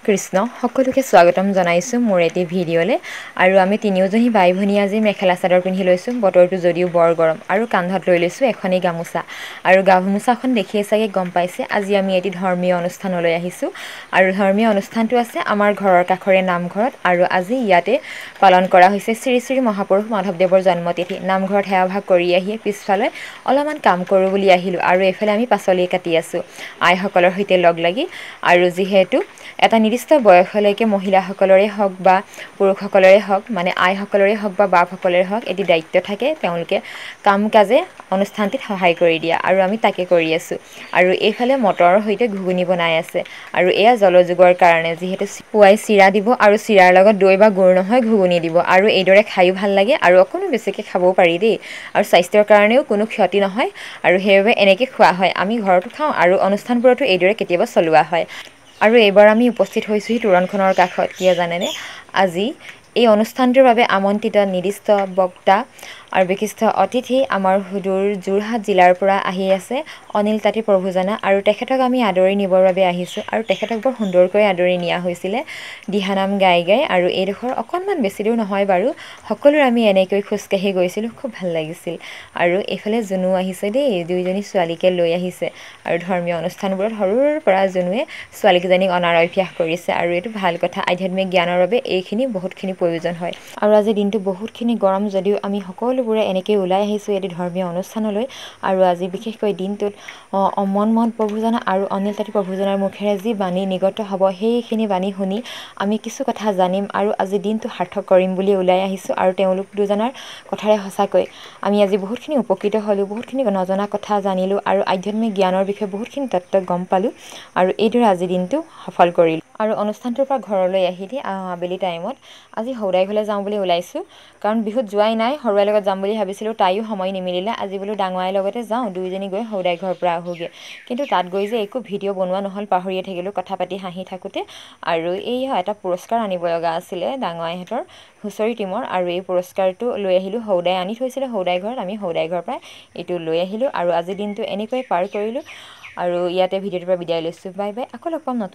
কৃষ্ণ সকলোকে স্বাগতম জনাইছোঁ মোৰ এটি ভিডিঅ'লৈ আৰু আমি তিনিওজনী বাই ভনী আজি মেখেলা চাদৰ পিন্ধি লৈছোঁ বতৰটো যদিও বৰ গৰম আৰু কান্ধত লৈ লৈছোঁ এখনেই গামোচা আৰু গামোচাখন দেখিয়ে চাগে গম পাইছে আজি আমি এটি ধৰ্মীয় অনুষ্ঠানলৈ আহিছোঁ আৰু ধৰ্মীয় অনুষ্ঠানটো আছে আমাৰ ঘৰৰ কাষৰে নামঘৰত আৰু আজি ইয়াতে পালন কৰা হৈছে শ্ৰী শ্ৰী মহাপুৰুষ মাধৱদেৱৰ জন্মতিথি নামঘৰত সেৱাভাগ কৰি আহিয়ে পিছফালে অলপমান কাম কৰোঁ বুলি আহিলোঁ আৰু এইফালে আমি পাচলি কাটি আছোঁ আইসকলৰ সৈতে লগ লাগি আৰু যিহেতু এটা নিৰ্দিষ্ট বয়সলৈকে মহিলাসকলৰে হওক বা পুৰুষসকলৰে হওক মানে আইসকলৰে হওক বা বাপসকলৰে হওক এটি দায়িত্ব থাকে তেওঁলোকে কাম কাজে অনুষ্ঠানটিত সহায় কৰি দিয়া আৰু আমি তাকে কৰি আছোঁ আৰু এইফালে মটৰৰ সৈতে ঘুগুনি বনাই আছে আৰু এয়া জলযোগৰ কাৰণে যিহেতু পুৱাই চিৰা দিব আৰু চিৰাৰ লগত দৈ বা গুৰ নহয় ঘুগুনি দিব আৰু এইদৰে খায়ো ভাল লাগে আৰু অকণো বেছিকৈ খাবও পাৰি দেই আৰু স্বাস্থ্যৰ কাৰণেও কোনো ক্ষতি নহয় আৰু সেইবাবে এনেকৈ খোৱা হয় আমি ঘৰতো খাওঁ আৰু অনুষ্ঠানবোৰতো এইদৰে কেতিয়াবা চলোৱা হয় আৰু এইবাৰ আমি উপস্থিত হৈছোঁহি তোৰণখনৰ কাষত কিয় জানেনে আজি এই অনুষ্ঠানটোৰ বাবে আমন্ত্ৰিত নিৰ্দিষ্ট বক্তা আৰু বিশিষ্ট অতিথি আমাৰ সুদূৰ যোৰহাট জিলাৰ পৰা আহি আছে অনিল তাঁতী প্ৰভুজনা আৰু তেখেতক আমি আদৰি নিবৰ বাবে আহিছোঁ আৰু তেখেতক বৰ সুন্দৰকৈ আদৰি নিয়া হৈছিলে দিহানাম গাই গাই আৰু এইডোখৰ অকণমান বেছি দূৰ নহয় বাৰু সকলোৰে আমি এনেকৈ খোজকাঢ়ি গৈছিলোঁ খুব ভাল লাগিছিল আৰু এইফালে জুনু আহিছে দেই দুইজনী ছোৱালীকে লৈ আহিছে আৰু ধৰ্মীয় অনুষ্ঠানবোৰত সৰুৰ পৰা জুনুৱে ছোৱালীকেইজনীক অনাৰ অভ্যাস কৰিছে আৰু এইটো ভাল কথা আধ্যাত্মিক জ্ঞানৰ বাবে এইখিনি বহুতখিনি প্ৰয়োজন হয় আৰু আজি দিনটো বহুতখিনি গৰম যদিও আমি সকলোবোৰে এনেকৈ ওলাই আহিছোঁ এটি ধৰ্মীয় অনুষ্ঠানলৈ আৰু আজি বিশেষকৈ দিনটোত মনমোহন প্ৰভুজনা আৰু অনিল তাঁতী প্ৰভুজনাৰ মুখেৰে যি বাণী নিগত হ'ব সেইখিনি বাণী শুনি আমি কিছু কথা জানিম আৰু আজি দিনটো সাৰ্থক কৰিম বুলি ওলাই আহিছোঁ আৰু তেওঁলোক দুজনাৰ কথাৰে সঁচাকৈ আমি আজি বহুতখিনি উপকৃত হ'লোঁ বহুতখিনি নজনা কথা জানিলোঁ আৰু আধ্যাত্মিক জ্ঞানৰ বিষয়ে বহুতখিনি তত্ত্ব গম পালোঁ আৰু এইদৰে আজি দিনটো সফল কৰিলোঁ আৰু অনুষ্ঠানটোৰ পৰা ঘৰলৈ আহিলে আবেলি টাইমত আজি সৌদাই ঘৰলৈ যাওঁ বুলি ওলাইছোঁ কাৰণ বিহুত যোৱাই নাই সৰুৱাইৰ লগত যাম বুলি ভাবিছিলোঁ তাইও সময় নিমিলিলে আজি বোলো ডাঙৰাইৰ লগতে যাওঁ দুইজনী গৈ সৌদাই ঘৰৰ পৰা আহোঁগৈ কিন্তু তাত গৈ যে একো ভিডিঅ' বনোৱা নহ'ল পাহৰিয়ে থাকিলোঁ কথা পাতি হাঁহি থাকোঁতে আৰু এইয়া এটা পুৰস্কাৰ আনিব লগা আছিলে ডাঙৰাইহঁতৰ হুঁচৰি টিমৰ আৰু এই পুৰস্কাৰটো লৈ আহিলোঁ সৌদাই আনি থৈছিলে সৌদাই ঘৰত আমি সৌদাই ঘৰৰ পৰাই এইটো লৈ আহিলোঁ আৰু আজিৰ দিনটো এনেকৈ পাৰ কৰিলোঁ আৰু ইয়াতে ভিডিঅ'টোৰ পৰা বিদায় লৈছোঁ বাই বাই আকৌ লগ পাম নতুন